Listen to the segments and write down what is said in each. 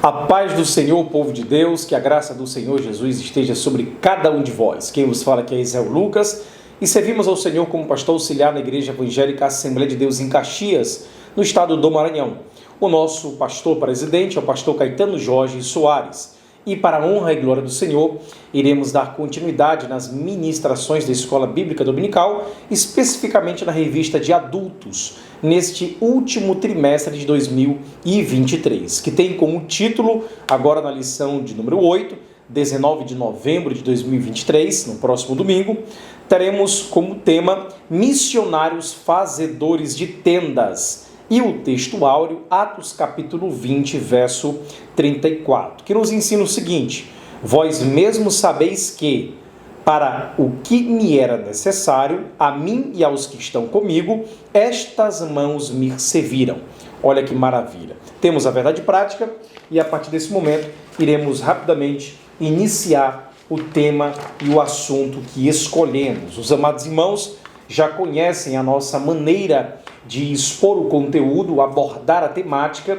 A paz do Senhor, povo de Deus, que a graça do Senhor Jesus esteja sobre cada um de vós. Quem vos fala aqui é Israel Lucas e servimos ao Senhor como pastor auxiliar na Igreja Evangélica Assembleia de Deus em Caxias, no estado do Maranhão. O nosso pastor presidente é o pastor Caetano Jorge Soares. E para a honra e glória do Senhor, iremos dar continuidade nas ministrações da Escola Bíblica Dominical, especificamente na revista de adultos, neste último trimestre de 2023, que tem como título, agora na lição de número 8, 19 de novembro de 2023, no próximo domingo, teremos como tema Missionários Fazedores de Tendas. E o texto áureo, Atos capítulo 20, verso 34, que nos ensina o seguinte: vós mesmos sabeis que, para o que me era necessário, a mim e aos que estão comigo, estas mãos me serviram. Olha que maravilha. Temos a verdade prática e a partir desse momento iremos rapidamente iniciar o tema e o assunto que escolhemos. Os amados irmãos já conhecem a nossa maneira de expor o conteúdo, abordar a temática.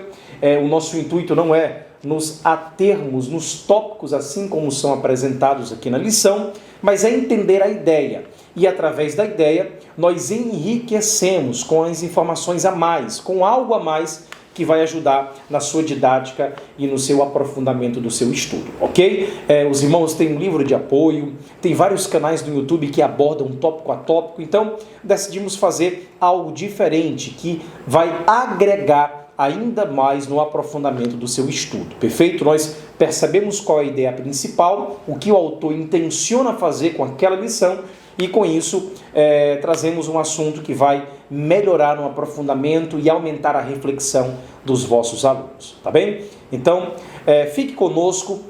O nosso intuito não é nos atermos nos tópicos assim como são apresentados aqui na lição, mas é entender a ideia. E através da ideia, nós enriquecemos com as informações a mais, com algo a mais que vai ajudar na sua didática e no seu aprofundamento do seu estudo, ok? Os irmãos têm um livro de apoio, tem vários canais no YouTube que abordam tópico a tópico, então decidimos fazer algo diferente que vai agregar ainda mais no aprofundamento do seu estudo, perfeito? Nós percebemos qual é a ideia principal, o que o autor intenciona fazer com aquela lição e com isso trazemos um assunto que vai melhorar no aprofundamento e aumentar a reflexão dos vossos alunos, tá bem? Então, fique conosco.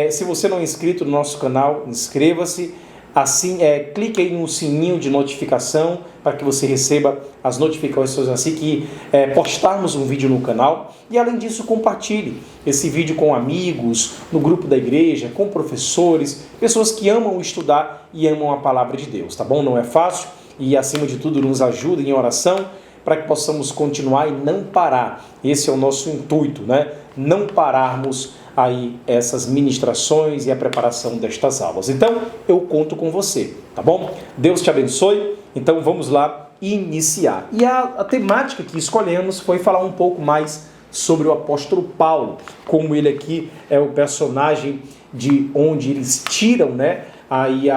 Se você não é inscrito no nosso canal, inscreva-se. Assim, clique aí no sininho de notificação para que você receba as notificações assim que postarmos um vídeo no canal. E além disso, compartilhe esse vídeo com amigos, no grupo da igreja, com professores, pessoas que amam estudar e amam a palavra de Deus, tá bom? Não é fácil e, acima de tudo, nos ajude em oração para que possamos continuar e não parar. Esse é o nosso intuito, né? Não pararmos aí essas ministrações e a preparação destas aulas. Então, eu conto com você, tá bom? Deus te abençoe. Então, vamos lá iniciar. E a temática que escolhemos foi falar um pouco mais sobre o apóstolo Paulo, como ele aqui é o personagem de onde eles tiram, né, aí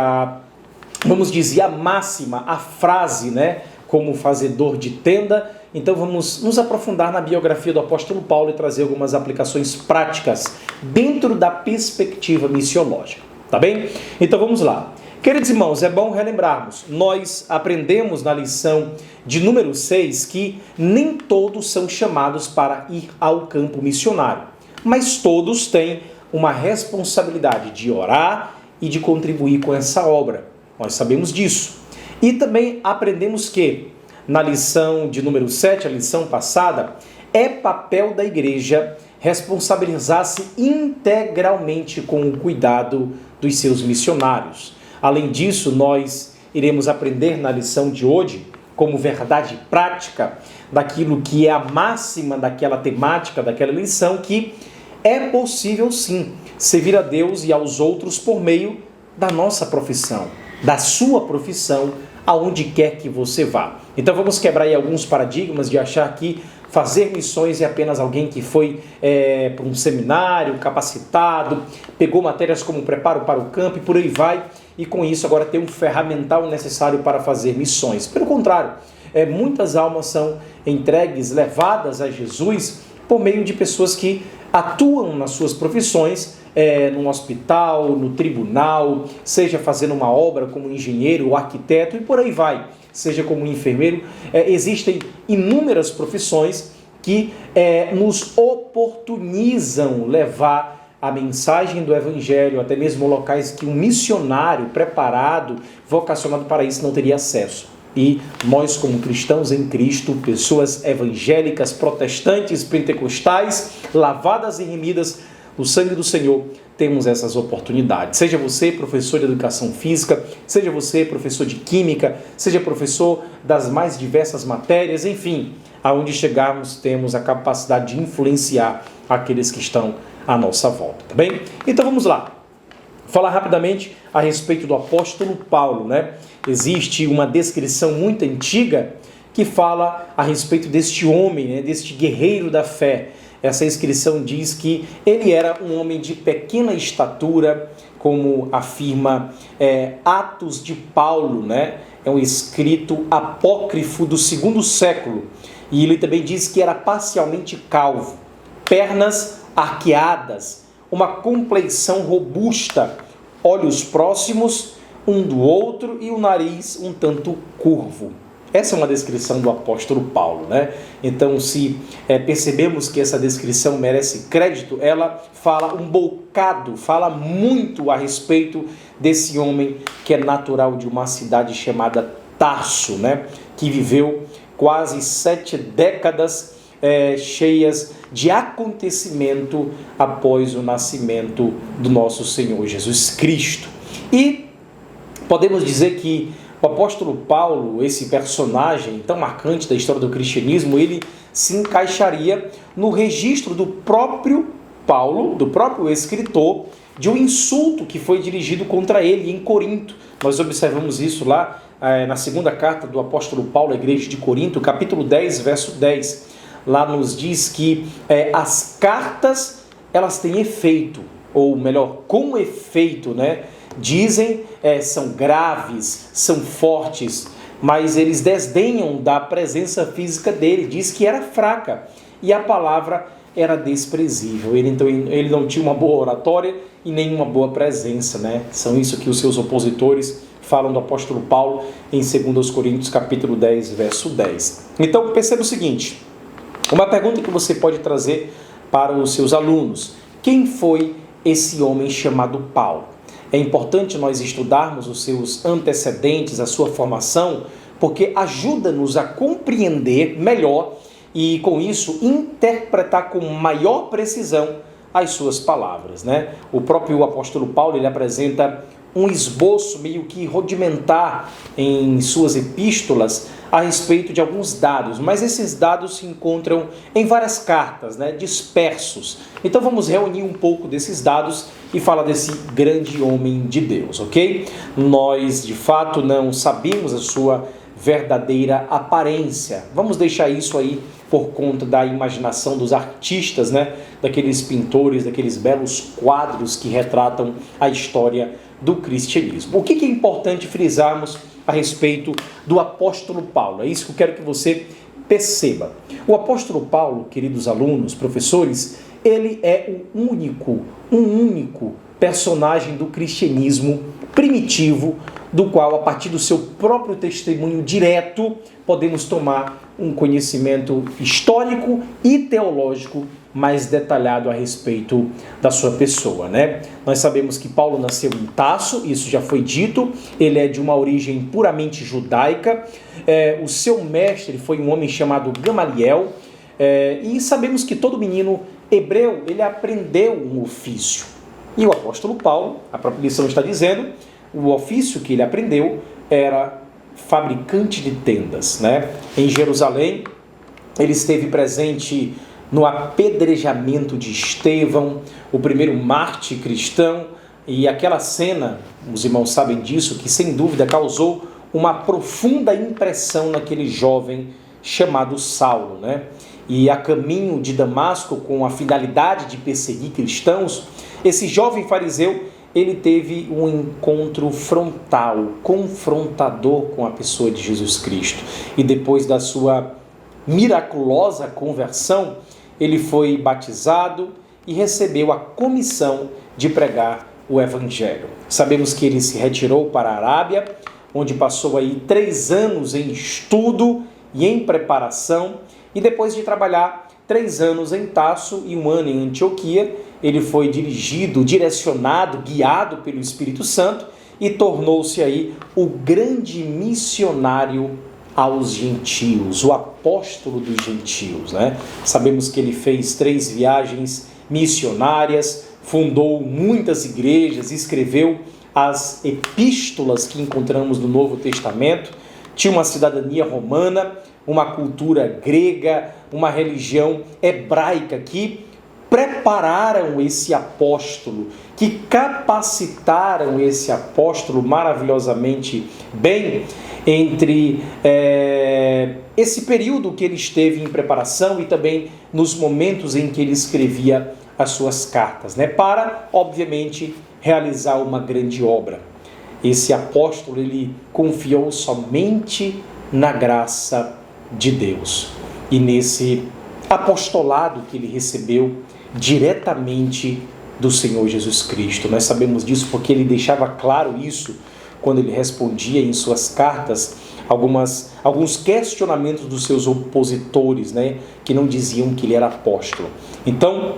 vamos dizer, a máxima, a frase, né, como fazedor de tenda. Então vamos nos aprofundar na biografia do apóstolo Paulo e trazer algumas aplicações práticas dentro da perspectiva missiológica, tá bem? Então vamos lá. Queridos irmãos, é bom relembrarmos, nós aprendemos na lição de número 6 que nem todos são chamados para ir ao campo missionário, mas todos têm uma responsabilidade de orar e de contribuir com essa obra. Nós sabemos disso. E também aprendemos que, na lição de número 7, a lição passada, é papel da igreja responsabilizar-se integralmente com o cuidado dos seus missionários. Além disso, nós iremos aprender na lição de hoje, como verdade prática daquilo que é a máxima daquela temática, daquela lição, que é possível sim servir a Deus e aos outros por meio da nossa profissão, da sua profissão, aonde quer que você vá. Então vamos quebrar aí alguns paradigmas de achar que fazer missões é apenas alguém que foi para um seminário, capacitado, pegou matérias como preparo para o campo e por aí vai, e com isso agora tem um ferramental necessário para fazer missões. Pelo contrário, muitas almas são entregues, levadas a Jesus por meio de pessoas que atuam nas suas profissões, num hospital, no tribunal, seja fazendo uma obra como engenheiro ou arquiteto e por aí vai, seja como enfermeiro. Existem inúmeras profissões que nos oportunizam levar a mensagem do Evangelho, até mesmo locais que um missionário preparado, vocacionado para isso, não teria acesso. E nós, como cristãos em Cristo, pessoas evangélicas, protestantes, pentecostais, lavadas e remidas no sangue do Senhor, temos essas oportunidades. Seja você professor de educação física, seja você professor de química, seja professor das mais diversas matérias, enfim, aonde chegarmos temos a capacidade de influenciar aqueles que estão à nossa volta, tá bem? Então vamos lá, falar rapidamente a respeito do apóstolo Paulo, né? Existe uma descrição muito antiga que fala a respeito deste homem, né? Deste guerreiro da fé. Essa inscrição diz que ele era um homem de pequena estatura, como afirma Atos de Paulo, né? É um escrito apócrifo do segundo século. E ele também diz que era parcialmente calvo, pernas arqueadas, uma compleição robusta, olhos próximos um do outro e o nariz um tanto curvo. Essa é uma descrição do apóstolo Paulo, né? Então, se percebemos que essa descrição merece crédito, ela fala um bocado, fala muito a respeito desse homem que é natural de uma cidade chamada Tarso, né? Que viveu quase 7 décadas cheias de acontecimento após o nascimento do nosso Senhor Jesus Cristo. E podemos dizer que o apóstolo Paulo, esse personagem tão marcante da história do cristianismo, ele se encaixaria no registro do próprio Paulo, do próprio escritor, de um insulto que foi dirigido contra ele em Corinto. Nós observamos isso lá na segunda carta do apóstolo Paulo à igreja de Corinto, capítulo 10, verso 10. Lá nos diz que as cartas, elas têm efeito, ou melhor, com efeito, né? Dizem, são graves, são fortes, mas eles desdenham da presença física dele, diz que era fraca, e a palavra era desprezível. Ele não tinha uma boa oratória e nem uma boa presença, né? São isso que os seus opositores falam do apóstolo Paulo em 2 Coríntios capítulo 10, verso 10. Então, perceba o seguinte, uma pergunta que você pode trazer para os seus alunos: quem foi esse homem chamado Paulo? É importante nós estudarmos os seus antecedentes, a sua formação, porque ajuda-nos a compreender melhor e, com isso, interpretar com maior precisão as suas palavras, né? O próprio apóstolo Paulo, ele apresenta um esboço meio que rudimentar em suas epístolas a respeito de alguns dados, mas esses dados se encontram em várias cartas, né, dispersos. Então vamos reunir um pouco desses dados e falar desse grande homem de Deus, ok? Nós, de fato, não sabemos a sua verdadeira aparência. Vamos deixar isso aí por conta da imaginação dos artistas, né, daqueles pintores, daqueles belos quadros que retratam a história do cristianismo. O que é importante frisarmos a respeito do apóstolo Paulo? É isso que eu quero que você perceba. O apóstolo Paulo, queridos alunos, professores, ele é um único personagem do cristianismo primitivo, do qual, a partir do seu próprio testemunho direto, podemos tomar um conhecimento histórico e teológico mais detalhado a respeito da sua pessoa, né? Nós sabemos que Paulo nasceu em Tarso, isso já foi dito, ele é de uma origem puramente judaica, o seu mestre foi um homem chamado Gamaliel, e sabemos que todo menino hebreu, ele aprendeu um ofício. E o apóstolo Paulo, a própria lição está dizendo, o ofício que ele aprendeu era fabricante de tendas, né? Em Jerusalém, ele esteve presente no apedrejamento de Estevão, o primeiro mártir cristão, e aquela cena, os irmãos sabem disso, que sem dúvida causou uma profunda impressão naquele jovem chamado Saulo, né? E a caminho de Damasco, com a finalidade de perseguir cristãos, esse jovem fariseu, ele teve um encontro frontal, confrontador com a pessoa de Jesus Cristo. E depois da sua miraculosa conversão, ele foi batizado e recebeu a comissão de pregar o Evangelho. Sabemos que ele se retirou para a Arábia, onde passou aí 3 anos em estudo e em preparação, e depois de trabalhar 3 anos em Tarso e 1 ano em Antioquia, ele foi dirigido, direcionado, guiado pelo Espírito Santo e tornou-se aí o grande missionário aos gentios, o apóstolo dos gentios, né? Sabemos que ele fez 3 viagens missionárias, fundou muitas igrejas, escreveu as epístolas que encontramos no Novo Testamento, tinha uma cidadania romana, uma cultura grega, uma religião hebraica que prepararam esse apóstolo, que capacitaram esse apóstolo maravilhosamente bem entre esse período que ele esteve em preparação e também nos momentos em que ele escrevia as suas cartas, né? Para, obviamente, realizar uma grande obra. Esse apóstolo, ele confiou somente na graça de Deus e nesse apostolado que ele recebeu diretamente do Senhor Jesus Cristo. Nós sabemos disso porque ele deixava claro isso quando ele respondia em suas cartas alguns questionamentos dos seus opositores, né, que não diziam que ele era apóstolo. Então,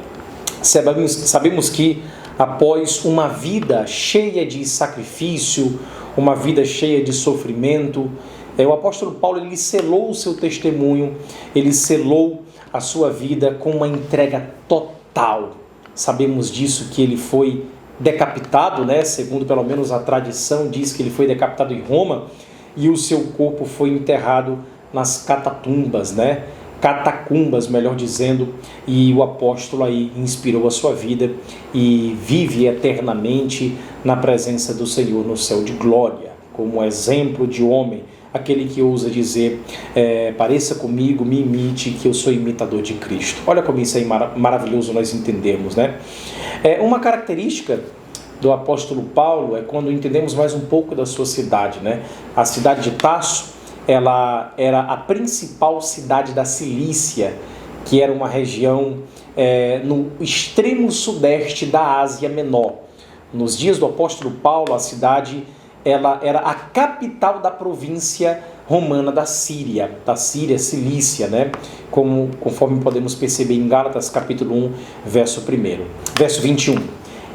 sabemos que após uma vida cheia de sacrifício, uma vida cheia de sofrimento, o apóstolo Paulo, ele selou o seu testemunho, ele selou a sua vida com uma entrega total. Sabemos disso, que ele foi decapitado, né? Segundo pelo menos a tradição diz que ele foi decapitado em Roma, e o seu corpo foi enterrado nas catacumbas, né? Catacumbas, melhor dizendo, e o apóstolo aí inspirou a sua vida e vive eternamente na presença do Senhor no céu de glória, como exemplo de homem, aquele que ousa dizer, pareça comigo, me imite, que eu sou imitador de Cristo. Olha como isso é maravilhoso nós entendemos, né? Uma característica do apóstolo Paulo é quando entendemos mais um pouco da sua cidade, né? A cidade de Tarso, ela era a principal cidade da Cilícia, que era uma região no extremo sudeste da Ásia Menor. Nos dias do apóstolo Paulo, a cidade ela era a capital da província romana da Síria, Cilícia, né? Conforme podemos perceber em Gálatas capítulo 1, verso 21.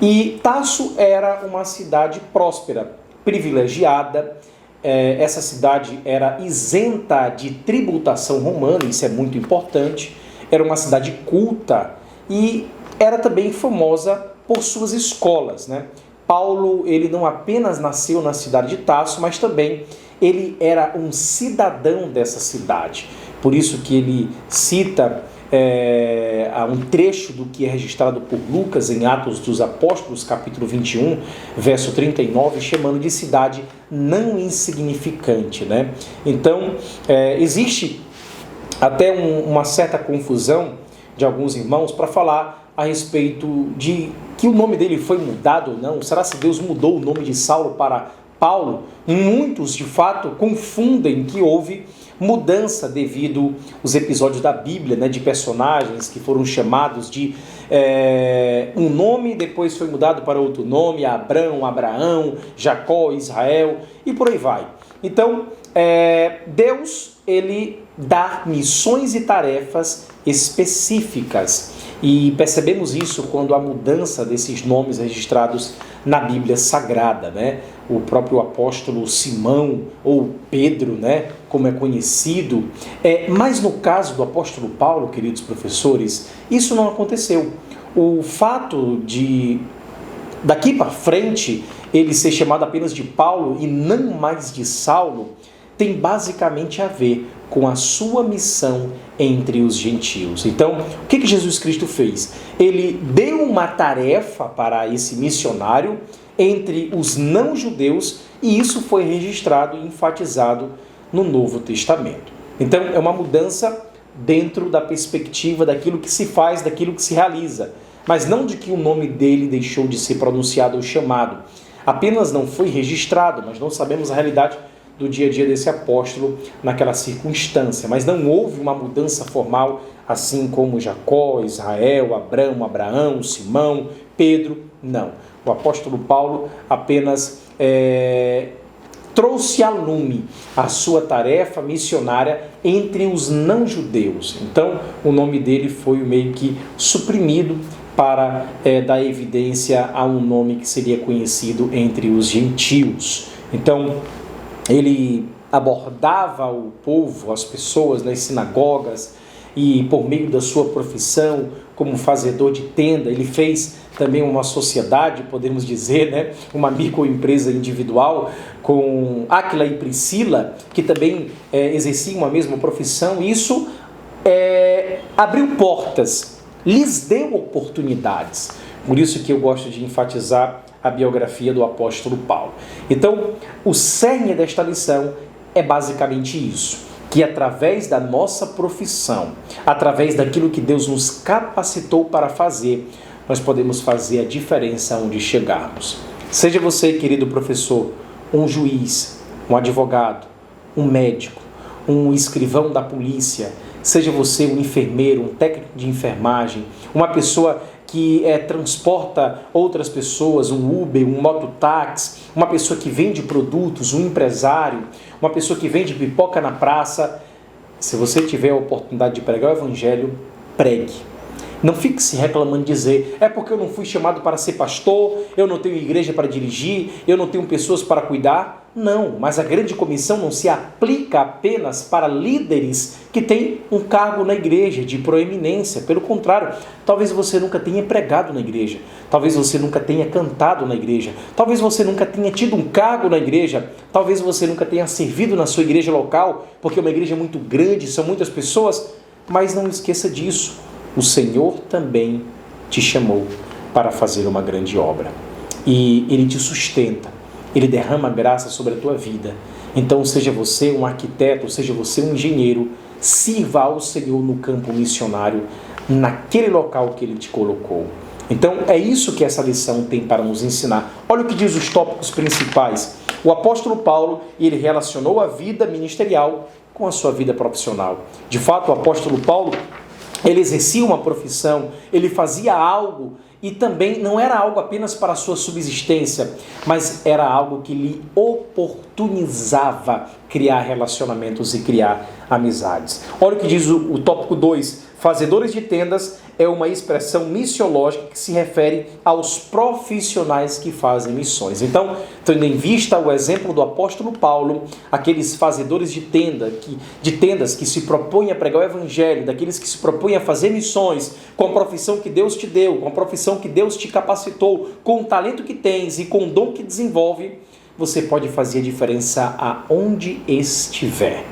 E Tarso era uma cidade próspera, privilegiada. Essa cidade era isenta de tributação romana, isso é muito importante. Era uma cidade culta e era também famosa por suas escolas, né? Paulo, ele não apenas nasceu na cidade de Tarso, mas também ele era um cidadão dessa cidade. Por isso que ele cita um trecho do que é registrado por Lucas em Atos dos Apóstolos, capítulo 21, verso 39, chamando de cidade não insignificante, né? Então, existe até uma certa confusão de alguns irmãos para falar a respeito de que o nome dele foi mudado ou não. Será que Deus mudou o nome de Saulo para Paulo? Muitos, de fato, confundem que houve mudança devido aos episódios da Bíblia, né, de personagens que foram chamados de um nome, depois foi mudado para outro nome, Abraão, Jacó, Israel, e por aí vai. Então, Deus, ele dá missões e tarefas específicas, e percebemos isso quando há mudança desses nomes registrados na Bíblia Sagrada, né? O próprio apóstolo Simão, ou Pedro, né? Como é conhecido. Mas no caso do apóstolo Paulo, queridos professores, isso não aconteceu. O fato de, daqui para frente, ele ser chamado apenas de Paulo e não mais de Saulo, tem basicamente a ver com a sua missão entre os gentios. Então, o que Jesus Cristo fez? Ele deu uma tarefa para esse missionário entre os não-judeus, e isso foi registrado e enfatizado no Novo Testamento. Então, é uma mudança dentro da perspectiva daquilo que se faz, daquilo que se realiza, mas não de que o nome dele deixou de ser pronunciado ou chamado. Apenas não foi registrado, mas não sabemos a realidade do dia a dia desse apóstolo naquela circunstância, mas não houve uma mudança formal, assim como Jacó, Israel, Abraão, Simão, Pedro, não. O apóstolo Paulo apenas trouxe a lume a sua tarefa missionária entre os não-judeus. Então, o nome dele foi meio que suprimido para dar evidência a um nome que seria conhecido entre os gentios. Então, ele abordava o povo, as pessoas nas sinagogas, e por meio da sua profissão como fazedor de tenda, ele fez também uma sociedade, podemos dizer, né? Uma microempresa individual com Áquila e Priscila, que também exerciam a mesma profissão. Isso abriu portas, lhes deu oportunidades. Por isso que eu gosto de enfatizar a biografia do apóstolo Paulo. Então, o cerne desta lição é basicamente isso, que através da nossa profissão, através daquilo que Deus nos capacitou para fazer, nós podemos fazer a diferença onde chegarmos. Seja você, querido professor, um juiz, um advogado, um médico, um escrivão da polícia, seja você um enfermeiro, um técnico de enfermagem, uma pessoa que transporta outras pessoas, um Uber, um mototáxi, uma pessoa que vende produtos, um empresário, uma pessoa que vende pipoca na praça. Se você tiver a oportunidade de pregar o evangelho, pregue. Não fique se reclamando de dizer, é porque eu não fui chamado para ser pastor, eu não tenho igreja para dirigir, eu não tenho pessoas para cuidar. Não, mas a grande comissão não se aplica apenas para líderes que têm um cargo na igreja de proeminência. Pelo contrário, talvez você nunca tenha pregado na igreja, talvez você nunca tenha cantado na igreja, talvez você nunca tenha tido um cargo na igreja, talvez você nunca tenha servido na sua igreja local, porque é uma igreja muito grande, são muitas pessoas, mas não esqueça disso. O Senhor também te chamou para fazer uma grande obra. E Ele te sustenta, Ele derrama graça sobre a tua vida. Então, seja você um arquiteto, seja você um engenheiro, sirva ao Senhor no campo missionário, naquele local que Ele te colocou. Então, é isso que essa lição tem para nos ensinar. Olha o que diz os tópicos principais. O apóstolo Paulo, ele relacionou a vida ministerial com a sua vida profissional. De fato, o apóstolo Paulo, ele exercia uma profissão, ele fazia algo, e também não era algo apenas para a sua subsistência, mas era algo que lhe oportunizava criar relacionamentos e criar amizades. Olha o que diz o tópico 2. Fazedores de tendas é uma expressão missiológica que se refere aos profissionais que fazem missões. Então, tendo em vista o exemplo do apóstolo Paulo, aqueles fazedores de tendas que se propõem a pregar o evangelho, daqueles que se propõem a fazer missões, com a profissão que Deus te deu, com a profissão que Deus te capacitou, com o talento que tens e com o dom que desenvolve, você pode fazer a diferença aonde estiver,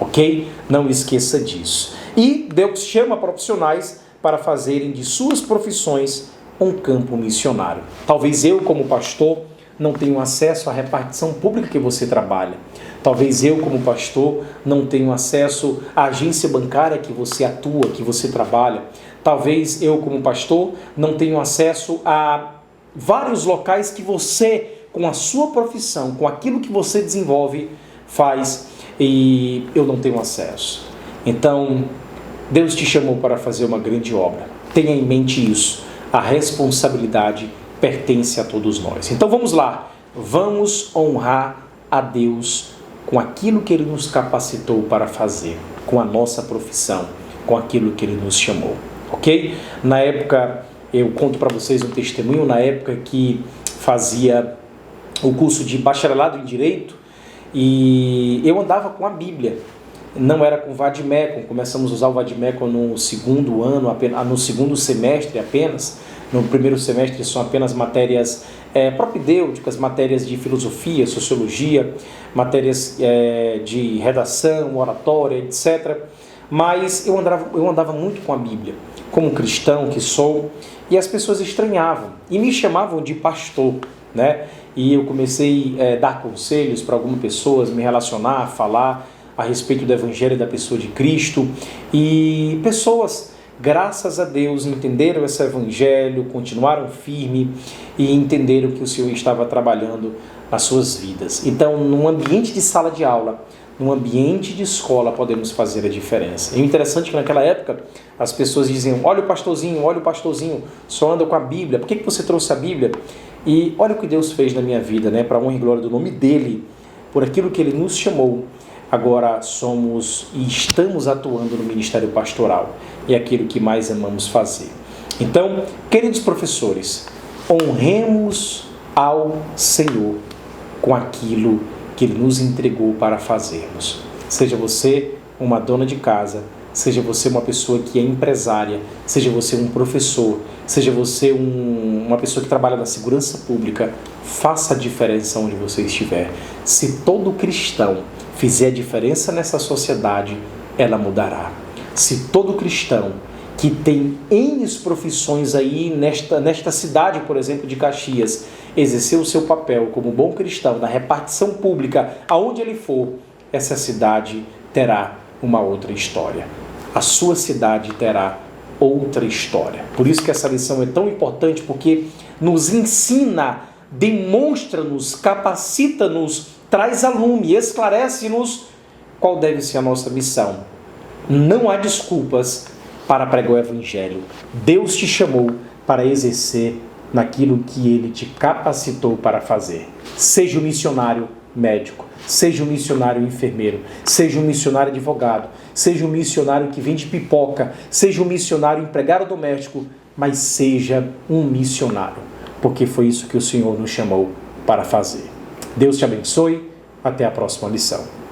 ok? Não esqueça disso. E Deus chama profissionais para fazerem de suas profissões um campo missionário. Talvez eu, como pastor, não tenha acesso à repartição pública que você trabalha. Talvez eu, como pastor, não tenha acesso à agência bancária que você atua, que você trabalha. Talvez eu, como pastor, não tenha acesso a vários locais que você, com a sua profissão, com aquilo que você desenvolve, faz, e eu não tenho acesso. Então, Deus te chamou para fazer uma grande obra. Tenha em mente isso. A responsabilidade pertence a todos nós. Então vamos lá. Vamos honrar a Deus com aquilo que Ele nos capacitou para fazer, com a nossa profissão, com aquilo que Ele nos chamou. Ok? Na época, eu conto para vocês um testemunho, na época que fazia o curso de bacharelado em Direito, e eu andava com a Bíblia. Não era com Vademecum, começamos a usar o Vademecum no segundo ano, no segundo semestre apenas. No primeiro semestre são apenas matérias propedêuticas, matérias de filosofia, sociologia, matérias de redação, oratória, etc. Mas eu andava muito com a Bíblia, como cristão que sou, e as pessoas estranhavam e me chamavam de pastor, né? E eu comecei a dar conselhos para algumas pessoas, me relacionar, falar a respeito do Evangelho da pessoa de Cristo, e pessoas, graças a Deus, entenderam esse Evangelho, continuaram firme e entenderam que o Senhor estava trabalhando nas suas vidas. Então, num ambiente de sala de aula, num ambiente de escola, podemos fazer a diferença. É interessante que naquela época as pessoas diziam, olha o pastorzinho, só anda com a Bíblia, por que você trouxe a Bíblia? E olha o que Deus fez na minha vida, né? Para a honra e glória do nome dEle, por aquilo que Ele nos chamou. Agora somos e estamos atuando no ministério pastoral, e é aquilo que mais amamos fazer. Então, queridos professores, honremos ao Senhor com aquilo que Ele nos entregou para fazermos. Seja você uma dona de casa, seja você uma pessoa que é empresária, seja você um professor, seja você uma pessoa que trabalha na segurança pública, faça a diferença onde você estiver. Se todo cristão fizer a diferença nessa sociedade, ela mudará. Se todo cristão que tem N profissões aí nesta cidade, por exemplo, de Caxias, exercer o seu papel como bom cristão na repartição pública, aonde ele for, essa cidade terá uma outra história. A sua cidade terá outra história. Por isso que essa lição é tão importante, porque nos ensina, demonstra-nos, capacita-nos, traz a lume, esclarece-nos qual deve ser a nossa missão. Não há desculpas para pregar o Evangelho. Deus te chamou para exercer naquilo que Ele te capacitou para fazer. Seja um missionário médico, seja um missionário enfermeiro, seja um missionário advogado, seja um missionário que vende pipoca, seja um missionário empregado doméstico, mas seja um missionário, porque foi isso que o Senhor nos chamou para fazer. Deus te abençoe. Até a próxima lição.